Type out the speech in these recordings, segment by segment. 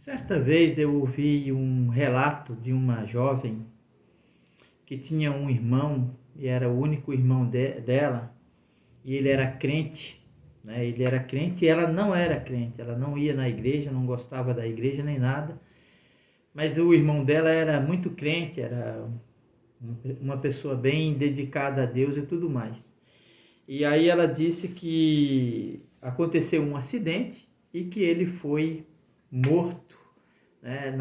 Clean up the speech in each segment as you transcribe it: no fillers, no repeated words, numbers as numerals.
Certa vez eu ouvi um relato de uma jovem que tinha um irmão e era o único irmão dela, e ele era crente, né? Ele era crente e ela não era crente, ela não ia na igreja, não gostava da igreja nem nada, mas o irmão dela era muito crente, era uma pessoa bem dedicada a Deus e tudo mais. E aí ela disse que aconteceu um acidente e que ele foi morto, né,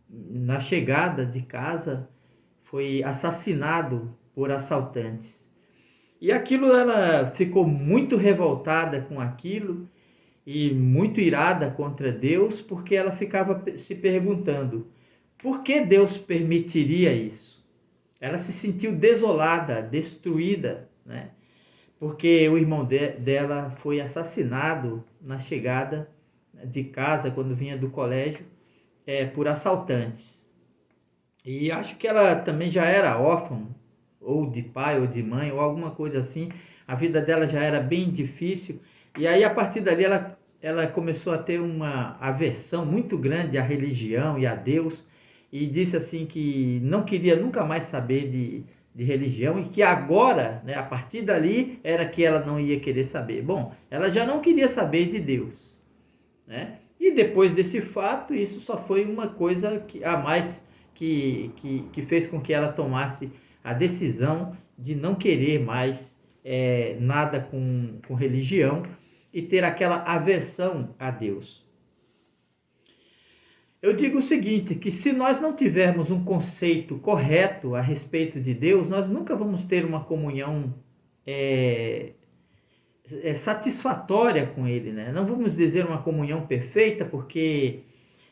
na chegada de casa, foi assassinado por assaltantes. E aquilo, ela ficou muito revoltada com aquilo e muito irada contra Deus, porque ela ficava se perguntando: por que Deus permitiria isso? Ela se sentiu desolada, destruída, né? Porque o irmão dela foi assassinado na chegada de casa, quando vinha do colégio, por assaltantes. E acho que ela também já era órfã, ou de pai, ou de mãe, ou alguma coisa assim. A vida dela já era bem difícil. E aí, a partir dali, ela começou a ter uma aversão muito grande à religião e a Deus. E disse assim que não queria nunca mais saber de religião e que agora, né, a partir dali, era que ela não ia querer saber. Bom, ela já não queria saber de Deus, né? E depois desse fato, isso só foi uma coisa a mais que fez com que ela tomasse a decisão de não querer mais nada com religião e ter aquela aversão a Deus. Eu digo o seguinte, que se nós não tivermos um conceito correto a respeito de Deus, nós nunca vamos ter uma comunhão satisfatória com Ele, né? Não vamos dizer uma comunhão perfeita, porque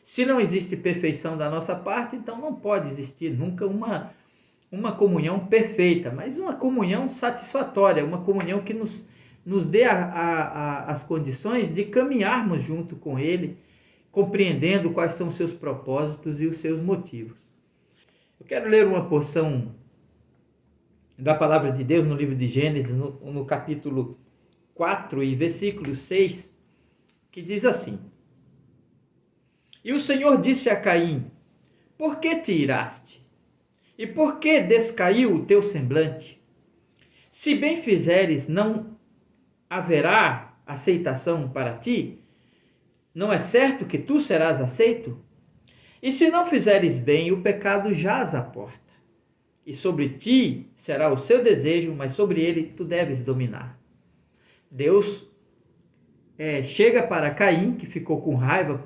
se não existe perfeição da nossa parte, então não pode existir nunca uma comunhão perfeita, mas uma comunhão satisfatória, uma comunhão que nos dê as condições de caminharmos junto com Ele, compreendendo quais são os seus propósitos e os seus motivos. Eu quero ler uma porção da palavra de Deus no livro de Gênesis, no capítulo 4 e versículo 6, que diz assim: E o Senhor disse a Caim: por que te iraste? E por que descaiu o teu semblante? Se bem fizeres, não haverá aceitação para ti? Não é certo que tu serás aceito? E se não fizeres bem, o pecado jaz à porta. E sobre ti será o seu desejo, mas sobre ele tu deves dominar. Deus chega para Caim, que ficou com raiva,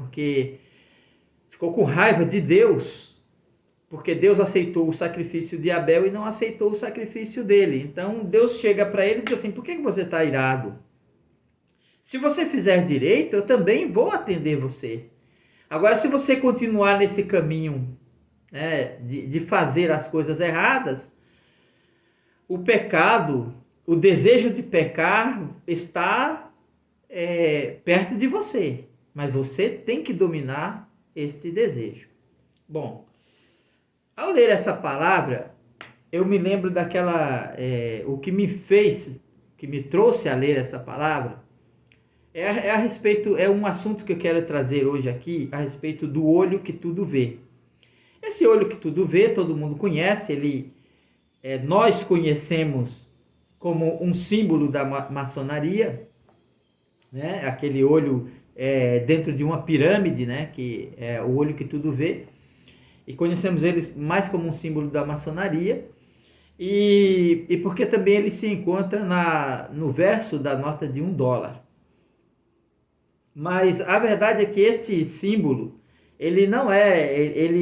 de Deus, porque Deus aceitou o sacrifício de Abel e não aceitou o sacrifício dele. Então Deus chega para ele e diz assim: por que você está irado? Se você fizer direito, eu também vou atender você. Agora, se você continuar nesse caminho, né, de fazer as coisas erradas, o pecado, o desejo de pecar está perto de você. Mas você tem que dominar este desejo. Bom, ao ler essa palavra, eu me lembro o que me trouxe a ler essa palavra, é um assunto que eu quero trazer hoje aqui, a respeito do olho que tudo vê. Esse olho que tudo vê, todo mundo conhece, nós conhecemos como um símbolo da maçonaria, né? Aquele olho dentro de uma pirâmide, né? Que é o olho que tudo vê. E conhecemos ele mais como um símbolo da maçonaria, e porque também ele se encontra no verso da nota de $1. Mas a verdade é que esse símbolo, ele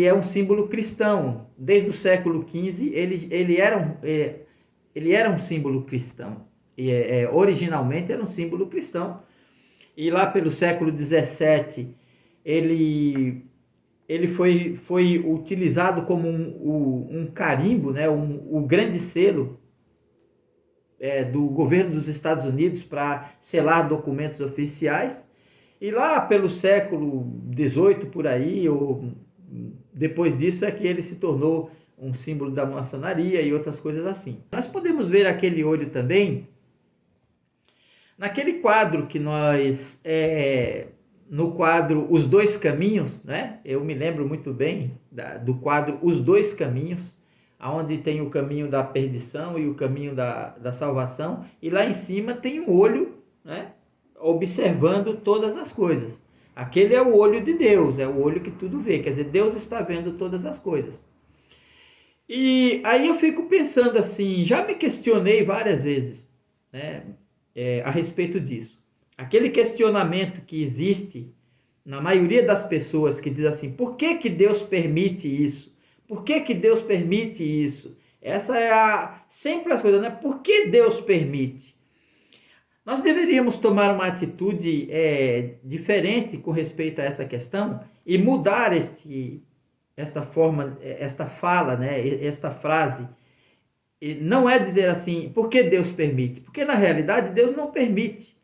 é um símbolo cristão. Desde o século XV, ele era um símbolo cristão. Originalmente era um símbolo cristão. E lá pelo século XVII, ele foi utilizado como um carimbo, né? O grande selo do governo dos Estados Unidos para selar documentos oficiais. E lá pelo século XVIII, por aí, ou depois disso, é que ele se tornou um símbolo da maçonaria e outras coisas assim. Nós podemos ver aquele olho também naquele quadro que no quadro Os Dois Caminhos, né? Eu me lembro muito bem do quadro Os Dois Caminhos, onde tem o caminho da perdição e o caminho da salvação, e lá em cima tem um olho, né? Observando todas as coisas. Aquele é o olho de Deus, é o olho que tudo vê, quer dizer, Deus está vendo todas as coisas. E aí eu fico pensando assim, já me questionei várias vezes, né, a respeito disso. Aquele questionamento que existe na maioria das pessoas que diz assim, por que que Deus permite isso? Por que que Deus permite isso? Essa é sempre as coisas, né? Por que Deus permite? Nós deveríamos tomar uma atitude diferente com respeito a essa questão e mudar esta forma, esta fala, né? Esta frase. E não é dizer assim, por que Deus permite? Porque na realidade Deus não permite,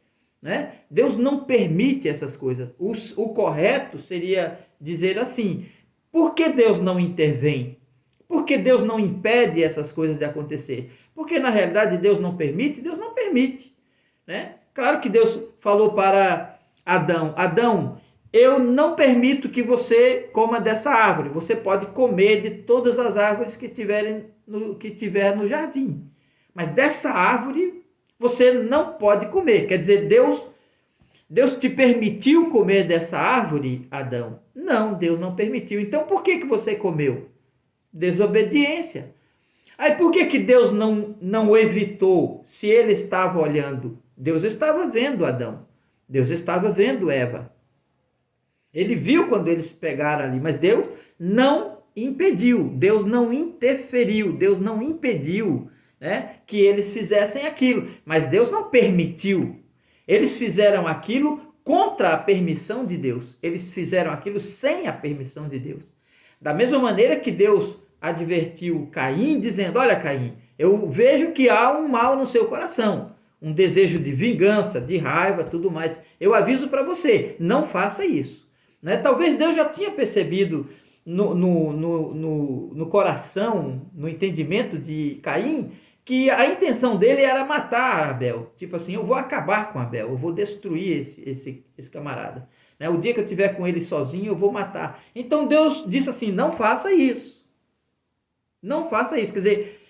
né? Deus não permite essas coisas. O correto seria dizer assim, por que Deus não intervém? Por que Deus não impede essas coisas de acontecer? Porque na realidade Deus não permite, Deus não permite. Né? Claro que Deus falou para Adão, Adão, eu não permito que você coma dessa árvore, você pode comer de todas as árvores que tiver no jardim, mas dessa árvore você não pode comer. Quer dizer, Deus te permitiu comer dessa árvore, Adão? Não, Deus não permitiu. Então por que você comeu? Desobediência. Aí por que Deus não o evitou se ele estava olhando? Deus estava vendo Adão. Deus estava vendo Eva. Ele viu quando eles pegaram ali, mas Deus não impediu. Deus não interferiu. Deus não impediu, né, que eles fizessem aquilo. Mas Deus não permitiu. Eles fizeram aquilo contra a permissão de Deus. Eles fizeram aquilo sem a permissão de Deus. Da mesma maneira que Deus advertiu Caim, dizendo, olha Caim, eu vejo que há um mal no seu coração, um desejo de vingança, de raiva, tudo mais. Eu aviso para você, não faça isso. Né? Talvez Deus já tinha percebido no coração, no entendimento de Caim, que a intenção dele era matar Abel. Tipo assim, eu vou acabar com Abel, eu vou destruir esse camarada. Né? O dia que eu estiver com ele sozinho, eu vou matar. Então Deus disse assim, não faça isso. Não faça isso. Quer dizer,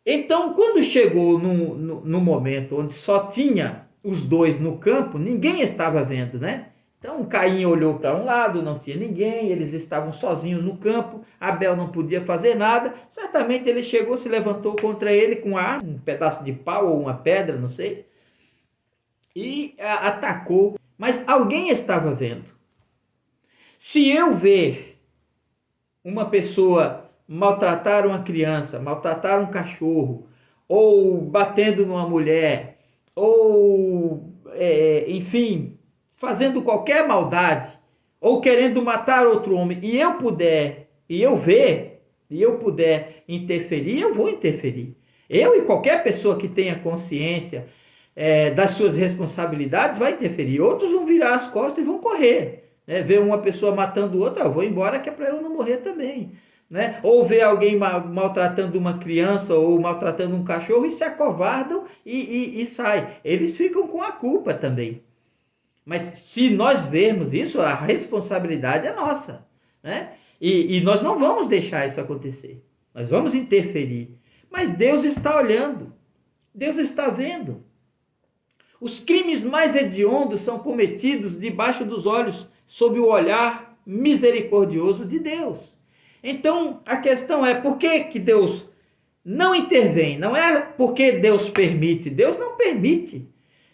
então quando chegou no momento onde só tinha os dois no campo, ninguém estava vendo, né? Então Caim olhou para um lado, não tinha ninguém, eles estavam sozinhos no campo, Abel não podia fazer nada, certamente ele chegou, se levantou contra ele com um pedaço de pau ou uma pedra, não sei, e atacou, mas alguém estava vendo. Se eu ver uma pessoa maltratar uma criança, maltratar um cachorro, ou batendo numa mulher, ou enfim, fazendo qualquer maldade, ou querendo matar outro homem, e eu puder interferir, eu vou interferir. Eu e qualquer pessoa que tenha consciência das suas responsabilidades vai interferir. Outros vão virar as costas e vão correr. Né? Ver uma pessoa matando outra, eu vou embora que é para eu não morrer também. Né? Ou ver alguém maltratando uma criança ou maltratando um cachorro e se acovardam e saem. Eles ficam com a culpa também. Mas se nós vermos isso, a responsabilidade é nossa. Né? E nós não vamos deixar isso acontecer. Nós vamos interferir. Mas Deus está olhando. Deus está vendo. Os crimes mais hediondos são cometidos debaixo dos olhos, sob o olhar misericordioso de Deus. Então, a questão é, por que Deus não intervém? Não é porque Deus permite. Deus não permite.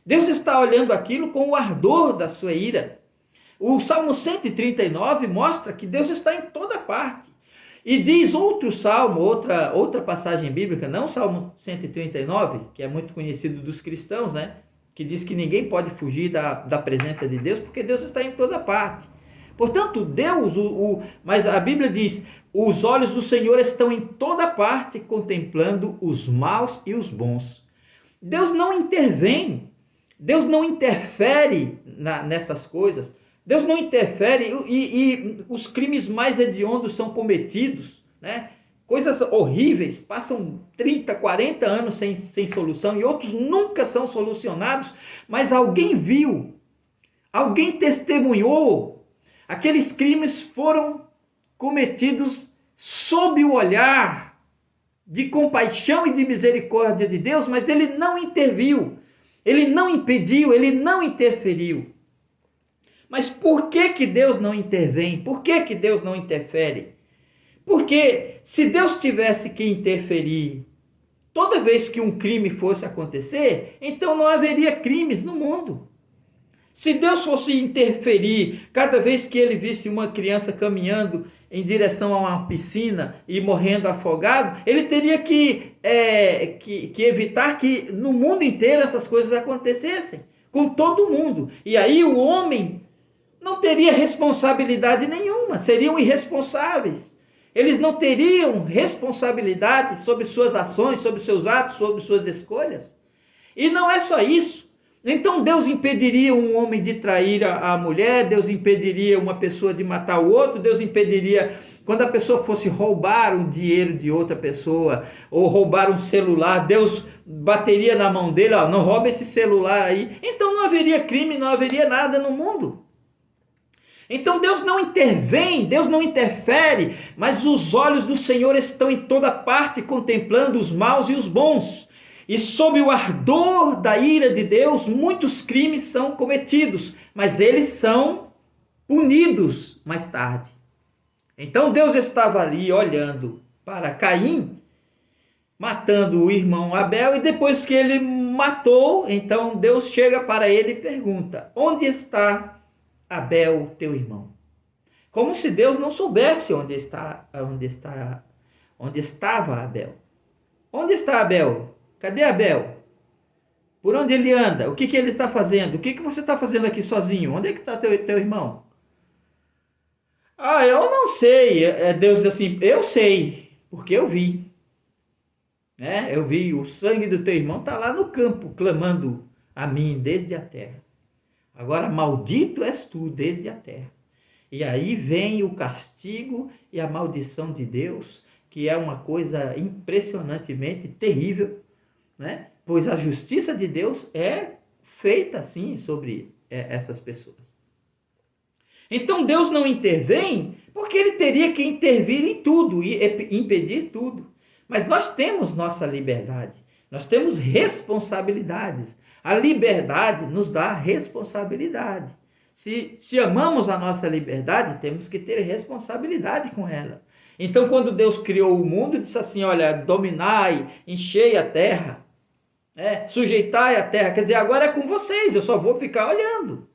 Deus está olhando aquilo com o ardor da sua ira. O Salmo 139 mostra que Deus está em toda parte. E diz outro salmo, outra passagem bíblica, não o Salmo 139, que é muito conhecido dos cristãos, né? Que diz que ninguém pode fugir da presença de Deus, porque Deus está em toda parte. Portanto, Deus, mas a Bíblia diz, os olhos do Senhor estão em toda parte, contemplando os maus e os bons. Deus não intervém, Deus não interfere nessas coisas, Deus não interfere e os crimes mais hediondos são cometidos, né? Coisas horríveis, passam 30, 40 anos sem solução e outros nunca são solucionados, mas alguém viu, Alguém testemunhou. Aqueles crimes foram cometidos sob o olhar de compaixão e de misericórdia de Deus, mas ele não interviu, ele não impediu, ele não interferiu. Mas por que Deus não intervém? Por que Deus não interfere? Porque se Deus tivesse que interferir toda vez que um crime fosse acontecer, então não haveria crimes no mundo. Se Deus fosse interferir cada vez que ele visse uma criança caminhando em direção a uma piscina e morrendo afogado, ele teria que evitar que no mundo inteiro essas coisas acontecessem, com todo mundo. E aí o homem não teria responsabilidade nenhuma, seriam irresponsáveis. Eles não teriam responsabilidade sobre suas ações, sobre seus atos, sobre suas escolhas. E não é só isso. Então Deus impediria um homem de trair a mulher, Deus impediria uma pessoa de matar o outro, Deus impediria quando a pessoa fosse roubar um dinheiro de outra pessoa, ou roubar um celular, Deus bateria na mão dele, ó, não rouba esse celular aí. Então não haveria crime, não haveria nada no mundo. Então Deus não intervém, Deus não interfere, mas os olhos do Senhor estão em toda parte contemplando os maus e os bons. E sob o ardor da ira de Deus, muitos crimes são cometidos, mas eles são punidos mais tarde. Então Deus estava ali olhando para Caim, matando o irmão Abel, e depois que ele matou, então Deus chega para ele e pergunta: onde está Abel, teu irmão? Como se Deus não soubesse onde estava Abel. Onde está Abel? Cadê Abel? Por onde ele anda? O que ele está fazendo? O que você está fazendo aqui sozinho? Onde é que está teu irmão? Ah, eu não sei. Deus diz assim: eu sei, porque eu vi. Eu vi, o sangue do teu irmão está lá no campo, clamando a mim desde a terra. Agora, maldito és tu desde a terra. E aí vem o castigo e a maldição de Deus, que é uma coisa impressionantemente terrível, pois a justiça de Deus é feita assim sobre essas pessoas. Então Deus não intervém porque ele teria que intervir em tudo e impedir tudo. Mas nós temos nossa liberdade, nós temos responsabilidades. A liberdade nos dá responsabilidade. Se amamos a nossa liberdade, temos que ter responsabilidade com ela. Então, quando Deus criou o mundo, disse assim: olha, dominai, enchei a terra, sujeitai a terra. Quer dizer, agora é com vocês, eu só vou ficar olhando.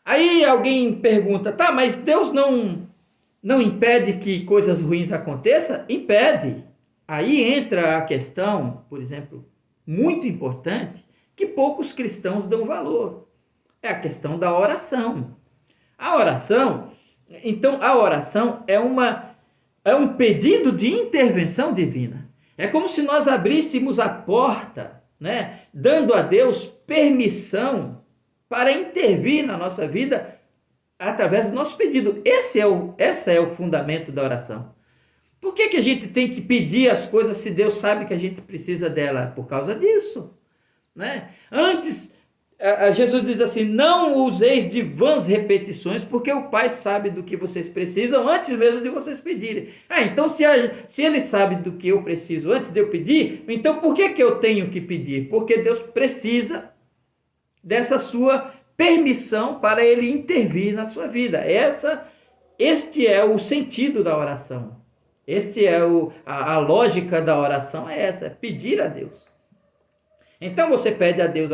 Aí alguém pergunta: tá, mas Deus não impede que coisas ruins aconteçam? Impede. Aí entra a questão, por exemplo, muito importante, que poucos cristãos dão valor. É a questão da oração. A oração é um pedido de intervenção divina. É como se nós abríssemos a porta, dando a Deus permissão para intervir na nossa vida através do nosso pedido. Esse é o fundamento da oração. Por que a gente tem que pedir as coisas se Deus sabe que a gente precisa dela? Por causa disso. Antes, Jesus diz assim: não useis de vãs repetições, porque o Pai sabe do que vocês precisam antes mesmo de vocês pedirem. Então se ele sabe do que eu preciso antes de eu pedir, então por que eu tenho que pedir? Porque Deus precisa dessa sua permissão para ele intervir na sua vida. Este é o sentido da oração. A lógica da oração é essa: pedir a Deus. Então você pede a Deus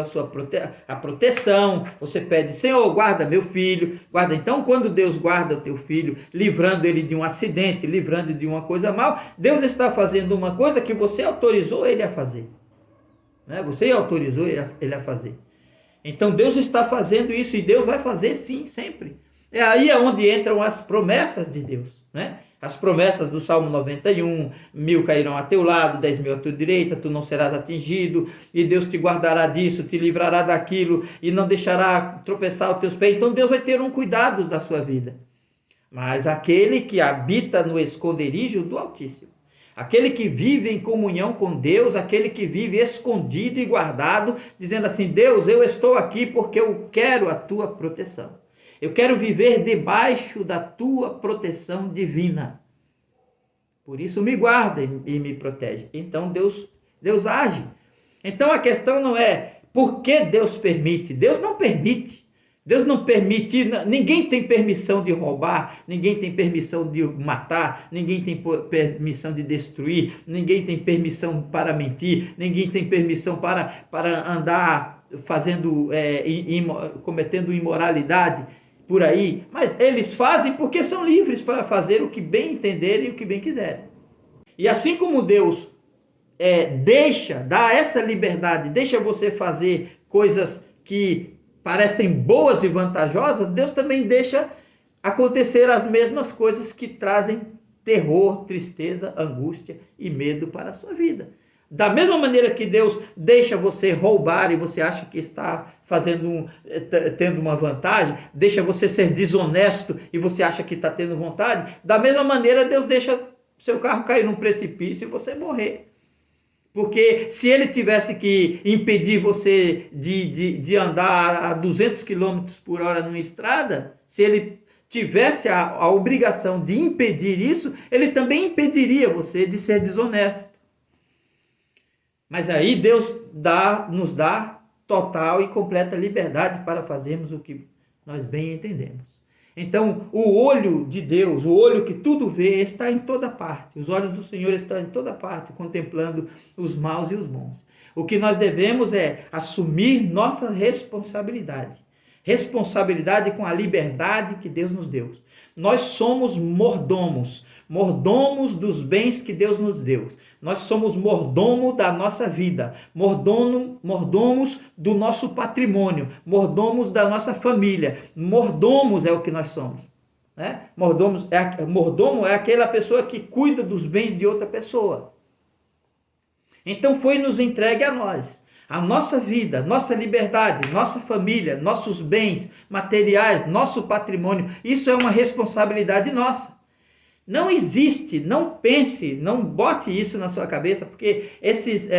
a proteção, você pede: Senhor, guarda meu filho, guarda. Então quando Deus guarda o teu filho, livrando ele de um acidente, livrando de uma coisa mal, Deus está fazendo uma coisa que você autorizou ele a fazer. Você autorizou ele a fazer. Então Deus está fazendo isso, e Deus vai fazer sim, sempre. É aí onde entram as promessas de Deus, As promessas do Salmo 91, 1000 cairão a teu lado, 10.000 à tua direita, tu não serás atingido, e Deus te guardará disso, te livrará daquilo, e não deixará tropeçar os teus pés. Então Deus vai ter um cuidado da sua vida. Mas aquele que habita no esconderijo do Altíssimo, Aquele que vive em comunhão com Deus, aquele que vive escondido e guardado, dizendo assim: Deus, eu estou aqui porque eu quero a tua proteção. Eu quero viver debaixo da tua proteção divina. Por isso me guarda e me protege. Então Deus age. Então a questão não é por que Deus permite. Deus não permite. Deus não permite, ninguém tem permissão de roubar, ninguém tem permissão de matar, ninguém tem permissão de destruir, ninguém tem permissão para mentir, ninguém tem permissão para andar fazendo, cometendo imoralidade por aí. Mas eles fazem porque são livres para fazer o que bem entenderem e o que bem quiserem. E assim como Deus dá essa liberdade, deixa você fazer coisas que parecem boas e vantajosas, Deus também deixa acontecer as mesmas coisas que trazem terror, tristeza, angústia e medo para a sua vida. Da mesma maneira que Deus deixa você roubar e você acha que está tendo uma vantagem, deixa você ser desonesto e você acha que está tendo vontade, da mesma maneira Deus deixa seu carro cair num precipício e você morrer. Porque se ele tivesse que impedir você de andar a 200 km por hora numa estrada, se ele tivesse a obrigação de impedir isso, ele também impediria você de ser desonesto. Mas aí Deus nos dá total e completa liberdade para fazermos o que nós bem entendemos. Então, o olho de Deus, o olho que tudo vê, está em toda parte. Os olhos do Senhor estão em toda parte, contemplando os maus e os bons. O que nós devemos é assumir nossa responsabilidade. Responsabilidade com a liberdade que Deus nos deu. Nós somos mordomos dos bens que Deus nos deu. Nós somos mordomo da nossa vida, mordomos do nosso patrimônio, mordomos da nossa família. Mordomos é o que nós somos. Né? Mordomo é aquela pessoa que cuida dos bens de outra pessoa. Então foi nos entregue a nós. A nossa vida, nossa liberdade, nossa família, nossos bens materiais, nosso patrimônio, isso é uma responsabilidade nossa. Não existe, não pense, não bote isso na sua cabeça, porque esses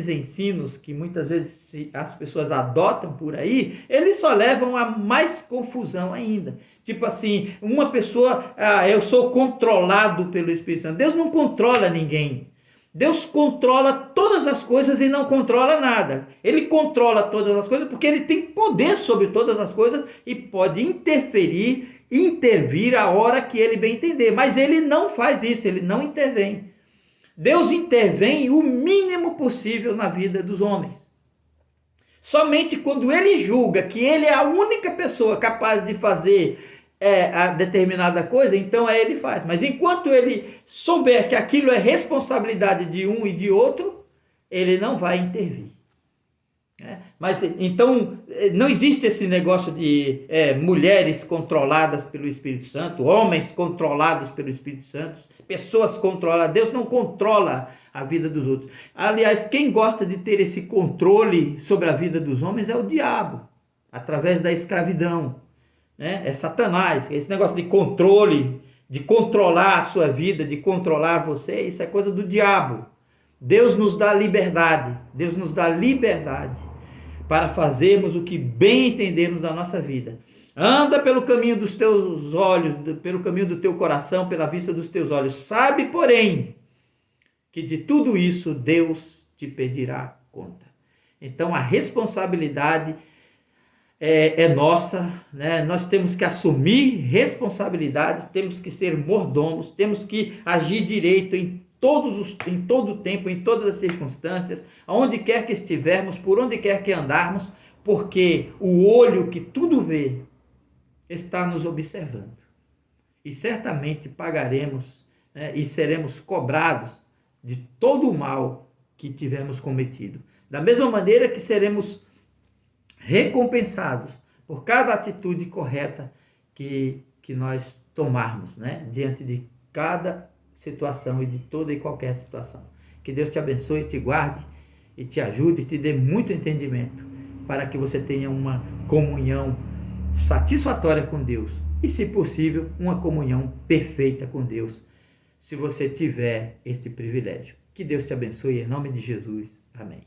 ensinos que muitas vezes as pessoas adotam por aí, eles só levam a mais confusão ainda. Tipo assim, uma pessoa, eu sou controlado pelo Espírito Santo. Deus não controla ninguém. Deus controla todas as coisas e não controla nada. Ele controla todas as coisas porque ele tem poder sobre todas as coisas e pode intervir a hora que ele bem entender. Mas ele não faz isso, ele não intervém. Deus intervém o mínimo possível na vida dos homens. Somente quando ele julga que ele é a única pessoa capaz de fazer a determinada coisa, então ele faz. Mas enquanto ele souber que aquilo é responsabilidade de um e de outro, ele não vai intervir. Mas então não existe esse negócio de mulheres controladas pelo Espírito Santo, homens controlados pelo Espírito Santo, pessoas controladas. Deus não controla a vida dos outros. Aliás, quem gosta de ter esse controle sobre a vida dos homens é o diabo, através da escravidão. É Satanás. Esse negócio de controle, de controlar a sua vida, de controlar você, isso é coisa do diabo. Deus nos dá liberdade, Deus nos dá liberdade para fazermos o que bem entendemos na nossa vida. Anda pelo caminho dos teus olhos, pelo caminho do teu coração, pela vista dos teus olhos. Sabe, porém, que de tudo isso Deus te pedirá conta. Então a responsabilidade é nossa, né? Nós temos que assumir responsabilidades, temos que ser mordomos, temos que agir direito em todo o tempo, em todas as circunstâncias, aonde quer que estivermos, por onde quer que andarmos, porque o olho que tudo vê está nos observando. E certamente pagaremos, né, e seremos cobrados de todo o mal que tivermos cometido. Da mesma maneira que seremos recompensados por cada atitude correta que nós tomarmos, né, diante de cada situação e de toda e qualquer situação. Que Deus te abençoe, te guarde e te ajude e te dê muito entendimento para que você tenha uma comunhão satisfatória com Deus e, se possível, uma comunhão perfeita com Deus, se você tiver esse privilégio. Que Deus te abençoe em nome de Jesus. Amém.